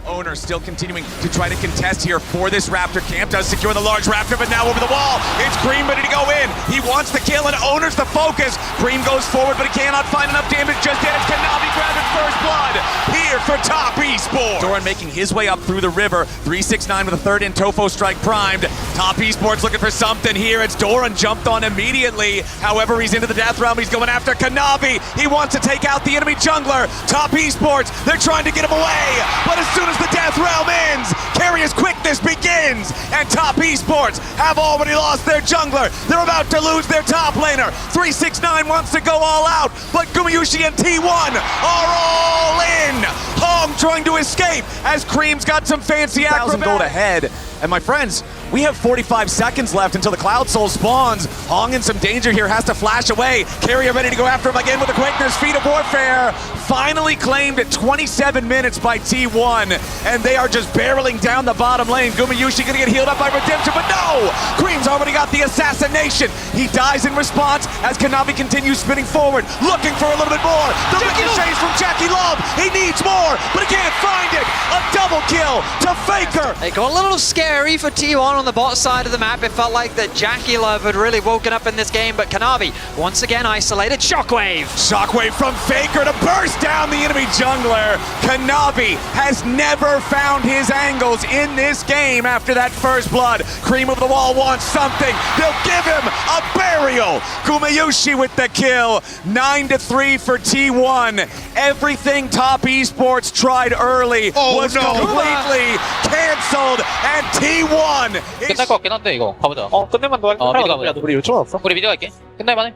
Owner still continuing to try to contest here for this Raptor camp. Does secure the large Raptor, but now over the wall. It's Cream ready to go in. He wants the kill, and Owner's the focus. Cream goes forward, but he cannot find enough damage just yet. It's Kanavi grabbing first blood here for Top Esports. Doran making his way up through the river. 369 with a third in Tofo strike primed. Top Esports looking for something here. It's Doran jumped on immediately. However, he's into the death realm. He's going after Kanavi. He wants to take out the enemy jungler. Top Esports, they're trying to get him away. But as soon as the death realm ends, Carrier's quickness begins. And Top Esports have already lost their jungler. They're about to lose their top laner. 369 wants to go all out, but Gumayusi and T1 are all in. Hong trying to escape as Cream's got some fancy acrobatics. 1,000 gold ahead. And my friends, we have 45 seconds left until the Cloud Soul spawns. Hong in some danger here, has to flash away. Carrier ready to go after him again with a quickness. Feat of Warfare finally claimed at 27 minutes by T1. And they are just barreling down the bottom lane. Gumayusi gonna get healed up by Redemption, but no! Cream's already got the assassination. He dies in response as Kanavi continues spinning forward, looking for a little bit more. The ricochets from Jackie Love. He needs more, but he can't find it. A double kill to Faker. It got a little scary for T1 on the bot side of the map. It felt like that Jackie Love had really woken up in this game, but Kanavi once again isolated. Shockwave! Shockwave from Faker to burst down the enemy jungler. Kanavi has never found his angles in this game after that first blood. Cream of the Wall wants something. They'll give him a burial. Gumayusi with the kill. 9-3 for T1. Everything Top Esports tried early was completely canceled, and T1 is... 끝날 것 같긴 한데 이거 가보자. 끝내만 더 할까? 미드 가보자. 우리 요청 없어? 우리 미드 갈게. 끝날만해.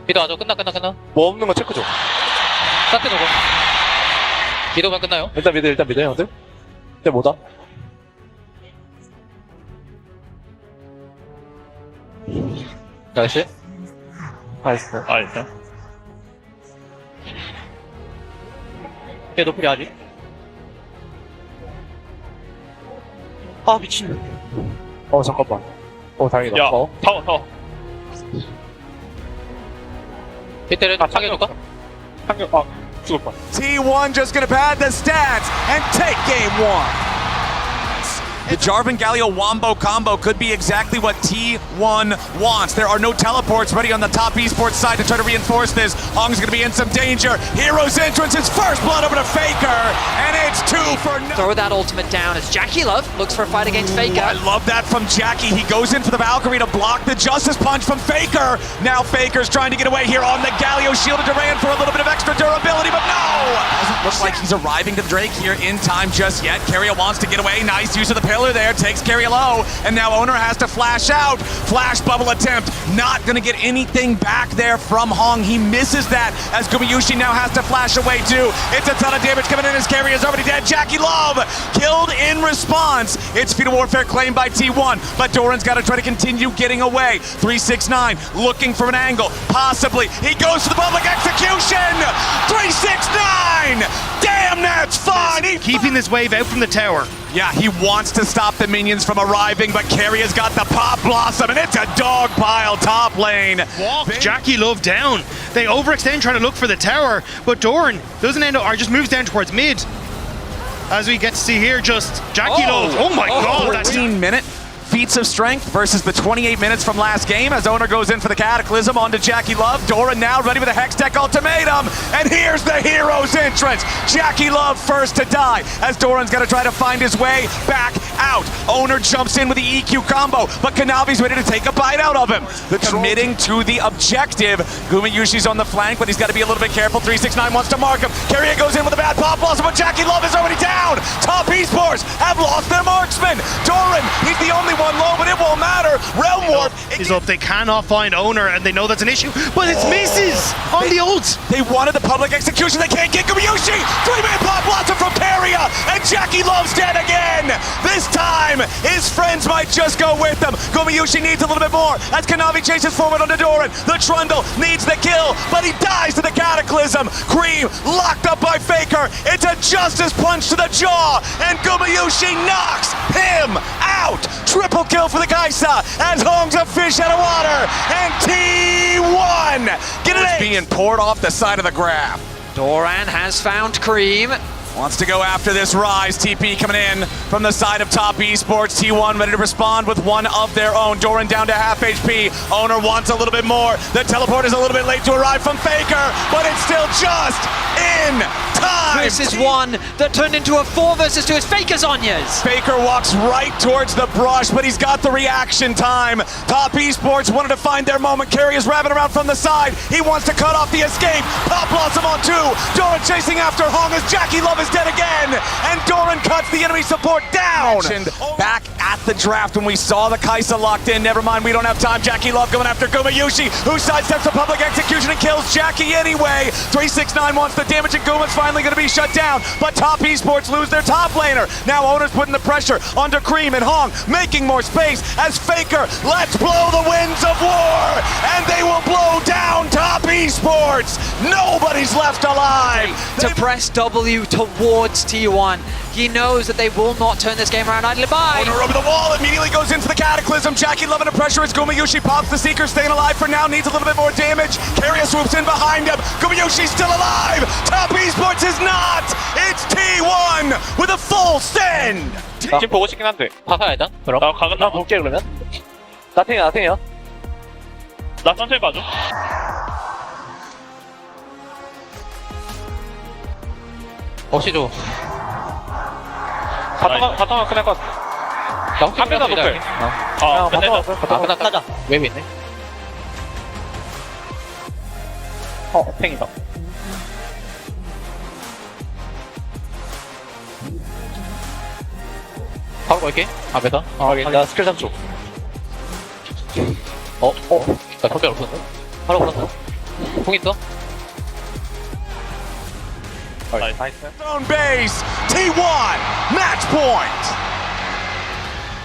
미드 가죠. 끝나. 뭐 없는 거 체크 좀. 스타트 누구? 미드 오면 끝나요? 일단 미드 형들. 근데 뭐다? 나이스. 나이스. 일단. 얘 노플이 하지? 아 미친. 잠깐만. 다행이다. 야, 타워. 이때를 상해줄까? 죽을 뻔. T1 just gonna pad the stats and take game one. The Jarvan Galio Wombo combo could be exactly what T1 wants. There are no teleports ready on the Top Esports side to try to reinforce this. Hong's gonna be in some danger. Hero's entrance, his first blood over to Faker, and it's 2 for no. Throw that ultimate down as Jackie Love looks for a fight against Faker. I love that from Jackie. He goes in for the Valkyrie to block the Justice Punch from Faker. Now Faker's trying to get away here on the Galio, shielded Durant for a little bit of extra durability, but no! Doesn't look like he's arriving to the Drake here in time just yet. Carrier wants to get away. Nice use of the pillar there. Takes Carrier low, and now Owner has to flash out. Flash bubble attempt. Not gonna get anything back there from Hong. He misses that as Gumayusi now has to flash away too. It's a ton of damage coming in as Carrier's already dead. Jackie Love killed in response. It's Feat of Warfare claimed by T1, but Doran's got to try to continue getting away. 369 looking for an angle. Possibly. He goes to the public execution. 369! Damn, that's fine! Keeping this wave out from the tower. Yeah, he wants to stop the minions from arriving, but Carrier's got the Pop Blossom, and it's a dog pile top lane. Walked Jackie Love down. They overextend trying to look for the tower, but Doran doesn't end up, or just moves down towards mid. As we get to see here, just Jackie Love. Oh my god, that's 14-minute feats of strength versus the 28 minutes from last game as Owner goes in for the Cataclysm onto Jackie Love. Doran now ready with a Hextech ultimatum, and here's the hero's entrance. Jackie Love first to die as Doran's got to try to find his way back out. Owner jumps in with the EQ combo, but Kanavi's ready to take a bite out of him. Committing to the objective. Gumayushi's on the flank, but he's got to be a little bit careful. 369 wants to mark him. Carrier goes in with a bad Pop Blossom, but Jackie Love is already down. Top Esports have lost their marksman. Doran, he's the only one low, but it won't matter. Realm Warp is up. They cannot find Owner, and they know that's an issue, but it's misses on the ult. They wanted the public execution. They can't get Gumayusi. 3-man Pop Blossom from Peria, and Jackie Love's dead again. This time, his friends might just go with him. Gumayusi needs a little bit more as Kanavi chases forward onto Doran. The Trundle needs the kill, but he dies to the Cataclysm. Cream locked up by Faker. It's a Justice Punch to the jaw, and Gumayusi knocks him out. Triple kill for the Kaisa as Hong's a fish out of water, and T1 get it being poured off the side of the graph. Doran has found Cream. Wants to go after this rise. TP coming in from the side of Top Esports. T1 ready to respond with one of their own. Doran down to half HP. Owner wants a little bit more. The teleport is a little bit late to arrive from Faker, but it's still just in time. This is one that turned into a 4 versus 2 as Faker Zhonya's. Faker walks right towards the brush, but he's got the reaction time. Top Esports wanted to find their moment. Carry is wrapping around from the side. He wants to cut off the escape. Pop Blossom on 2. Doran chasing after Hong as Jackie Love is dead again. And Doran cuts the enemy support down. Back at the draft when we saw the Kaisa locked in. Never mind, we don't have time. Jackie Love going after Gumayushi, who sidesteps the public execution and kills Jackie anyway. 369 wants the damage, and Guma's finally going to be shut down. But Top Esports lose their top laner. Now Owner's putting the pressure onto Cream and Hong, making more space as Faker lets blow the winds of war. And they will blow down Top Esports. Nobody's left alive. To press W towards T1. He knows that they will not turn this game around idly by. Owner over the wall, immediately goes into the Cataclysm. Jackie Love under pressure as Gumayushi pops the Seeker, staying alive for now, needs a little bit more damage. Carrier swoops in behind him. Gumayushi's still alive. Top Esports is not. It's T1 with a full send. 지금 보고 싶긴 한데. 파사 일단 그럼 나 볼게 그러면. 나 탱이야. 나 천천히 봐줘. 혹시도 바텀 끝날 것 같아. 나 혹시 앞에다 끝났어, 놓을게. 일단. 바텀 끝나자. 웹이 있네. 탱이다. 바로 걸게. 앞에서. 나 스킬 3초. 나 선별 없었네. 바로 걸었어. 공 있어? 나이스. Zone base. T1 match point.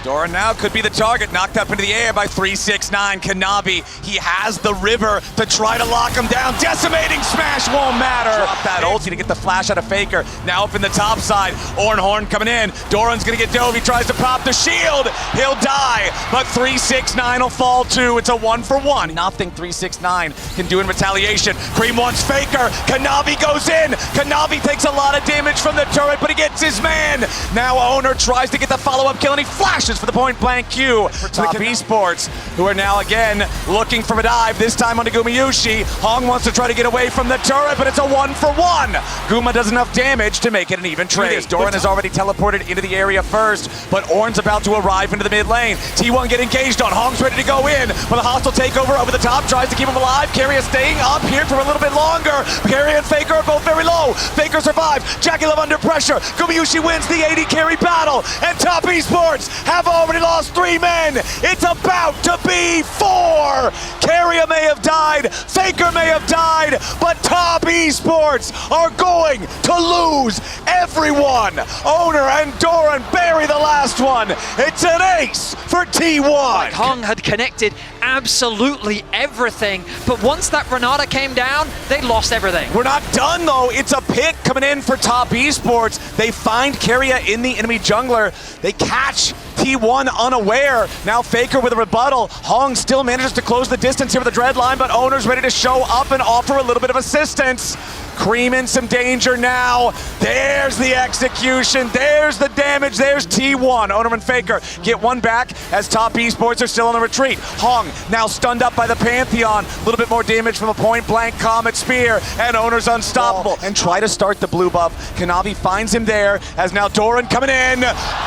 Doran now could be the target, knocked up into the air by 369. Kanavi, he has the river to try to lock him down. Decimating smash won't matter. Drop that ulti to get the flash out of Faker. Now up in the top side, Ornhorn coming in. Doran's gonna get dove, he tries to pop the shield. He'll die, but 369 will fall too. It's a 1-for-1. Nothing 369 can do in retaliation. Cream wants Faker, Kanavi goes in. Kanavi takes a lot of damage from the turret, but he gets his man. Now Owner tries to get the follow-up kill, and he flashes for the point-blank Q for Top Esports, who are now again looking for a dive, this time onto Gumayushi. Hong wants to try to get away from the turret, but it's a 1-for-1. Guma does enough damage to make it an even trade. Doran has already teleported into the area first, but Ornn's about to arrive into the mid lane. T1 get engaged on. Hong's ready to go in, but the hostile takeover over the top tries to keep him alive. Carrier staying up here for a little bit longer. Carrier and Faker are both very low. Faker survives. Jackie Love under pressure. Gumayushi wins the AD carry battle, and Top Esports have already lost 3 men. It's about to be 4. Carrier may have died, Faker may have died, but Top Esports are going to lose everyone. Owner and Doran bury the last one. It's an ace for T1. Hong had connected absolutely everything, but once that Renata came down, they lost everything. We're not done though. It's a pick coming in for Top Esports. They find Carrier in the enemy jungler. They catch T1 unaware. Now Faker with a rebuttal. Hong still manages to close the distance here with the dread line, but Owner's ready to show up and offer a little bit of assistance. Cream in some danger now. There's the execution. There's the damage. There's T1. Owner and Faker get one back as Top Esports are still on the retreat. Hong now stunned up by the Pantheon. A little bit more damage from a point-blank Comet Spear, and Owner's unstoppable. And try to start the blue buff. Kanavi finds him there as now Doran coming in.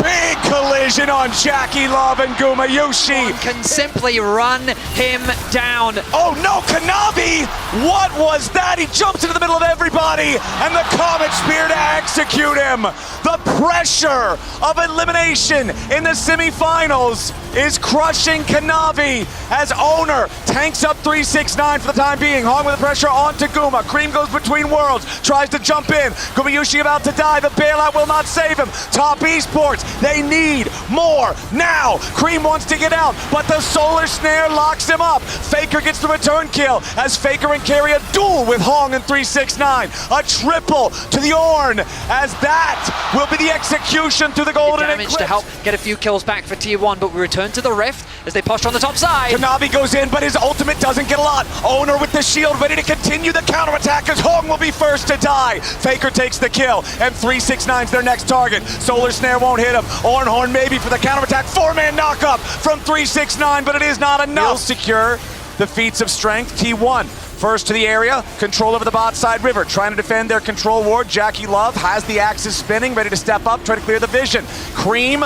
Big collision on Jackie Love and Gumayushi. Can simply run him down. Oh no, Kanavi! What was that? He jumps into the middle of everybody, and the Comet Spear to execute him. The pressure of elimination in the semifinals is crushing Kanavi as Owner tanks up 369 for the time being. Hong with the pressure onto Guma. Cream goes between worlds, tries to jump in. Gumayushi about to die. The bailout will not save him. Top Esports, they need more now. Cream wants to get out, but the Solar Snare locks him up. Faker gets the return kill as Faker and and carry a duel with Hong and 369. A triple to the Ornn, as that will be the execution through the golden Damage eclipse. to help get a few kills back for T1, but we return to the Rift as they posture on the top side. Kanavi goes in, but his ultimate doesn't get a lot. Owner with the shield, ready to continue the counterattack as Hong will be first to die. Faker takes the kill, and 369's their next target. Solar Snare won't hit him. Ornhorn maybe for the counterattack. 4-man knockup from 369, but it is not enough. He'll secure the feats of strength. T1 first to the area, control over the bot side river, trying to defend their control ward. Jackie Love has the axes spinning, ready to step up, try to clear the vision. Cream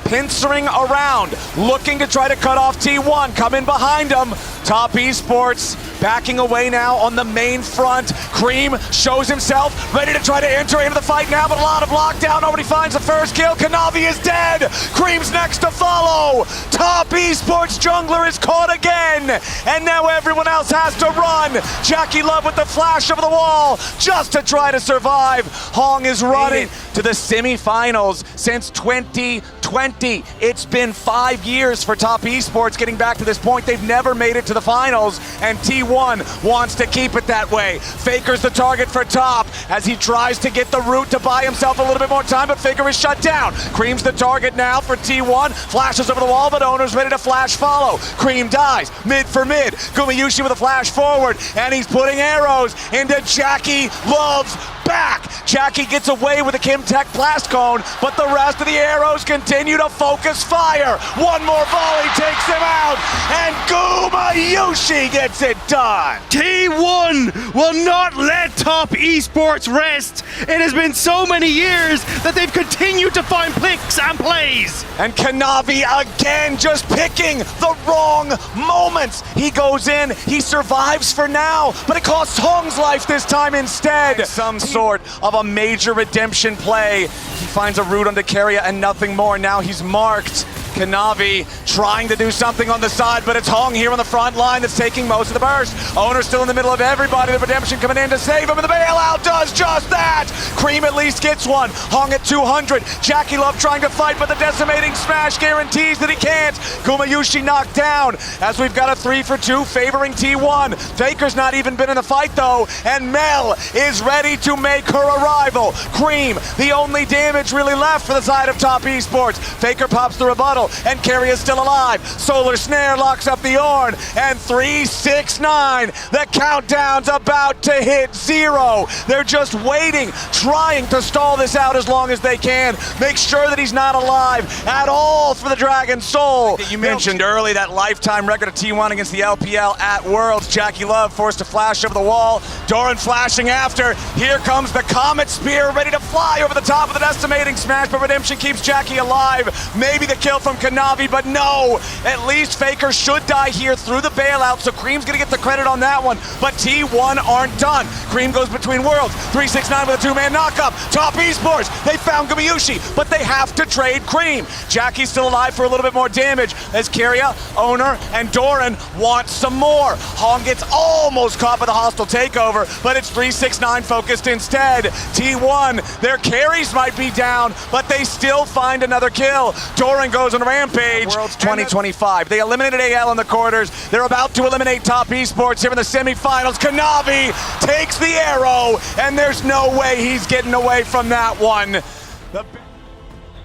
pincering around, looking to try to cut off T1, coming behind him. Top Esports backing away now on the main front. Cream shows himself, ready to try to enter into the fight now, but a lot of lockdown. Nobody finds the first kill. Kanavi is dead. Cream's next to follow. Top Esports jungler is caught again, and now everyone else has to run. Jackie Love with the flash over the wall just to try to survive. Hong is running to the semifinals since 2020. It's been 5 years for Top Esports getting back to this point. They've never made it to the finals, and T1 wants to keep it that way. Faker's the target for Top as he tries to get the route to buy himself a little bit more time, but Faker is shut down. Cream's the target now for T1. Flashes over the wall, but Owner's ready to flash follow. Cream dies, mid for mid. Gumayushi with a flash forward, and he's putting arrows into Jackie Love's back. Jackie gets away with a Kimtech blast cone, but the rest of the arrows continue to focus fire. One more volley takes him out, and Gumayushi gets it done. T1 will not let Top Esports rest. It has been so many years that they've continued to find picks and plays. And Kanavi again just picking the wrong moments. He goes in, he survives for now, but it costs Hong's life this time instead. Some sort of a major redemption play. He finds a route onto Keria and nothing more. Now he's marked. Kanavi trying to do something on the side, but it's Hong here on the front line that's taking most of the burst. Owner still in the middle of everybody. The redemption coming in to save him, and the bailout does just that. Cream at least gets one. Hong at 200. Jackie Love trying to fight, but the decimating smash guarantees that he can't. Gumayushi knocked down as we've got a 3 for 2 favoring T1. Faker's not even been in the fight though, and Mel is ready to make her arrival. Cream, the only damage really left for the side of Top Esports. Faker pops the rebuttal, and Carrie is still alive. Solar Snare locks up the Ornn, and 369. The countdown's about to hit 0. They're just waiting, trying to stall this out as long as they can. Make sure that he's not alive at all for the Dragon Soul. You mentioned early that lifetime record of T1 against the LPL at Worlds. Jackie Love forced to flash over the wall. Doran flashing after. Here comes the Comet Spear, ready to fly over the top of the decimating smash, but Redemption keeps Jackie alive. Maybe the kill from Kanavi, but no. At least Faker should die here through the bailout, so Cream's gonna get the credit on that one, but T1 aren't done. Cream goes between worlds. 369 with a 2-man knockup. Top Esports, they found Gumayushi, but they have to trade Cream. Jackie's still alive for a little bit more damage as Keria, Owner, and Doran want some more. Hong gets almost caught by the hostile takeover, but it's 369 focused instead. T1, their carries might be down, but they still find another kill. Doran goes on a rampage. Worlds 2025. They eliminated AL in the quarters. They're about to eliminate Top Esports here in the semifinals. Kanavi takes the arrow, and there's no way he's getting away from that one.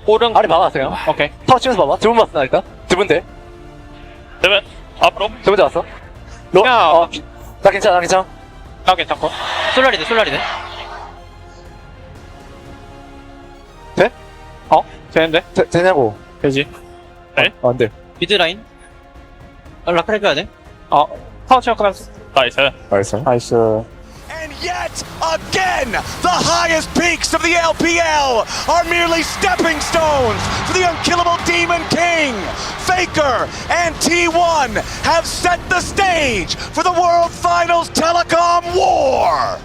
오른 아래 막았어요. 오케이. 타워 치면서 봐봐. 두 분 봤어, 나 일단. 두 분 돼. 그러면 앞으로. 두 분 잡았어. 너? 야. 나 괜찮아, 나 괜찮아. 나 괜찮고. 솔라리네, 솔라리네. 돼? 되는데? 되냐고. 되지. 네? 안 돼. 미드 라인. 라카 해줘야 돼. 타워 치고 끝났어. 나이스. 알겠어. 나이스. And yet again, the highest peaks of the LPL are merely stepping stones for the unkillable Demon King. Faker and T1 have set the stage for the World Finals Telecom War.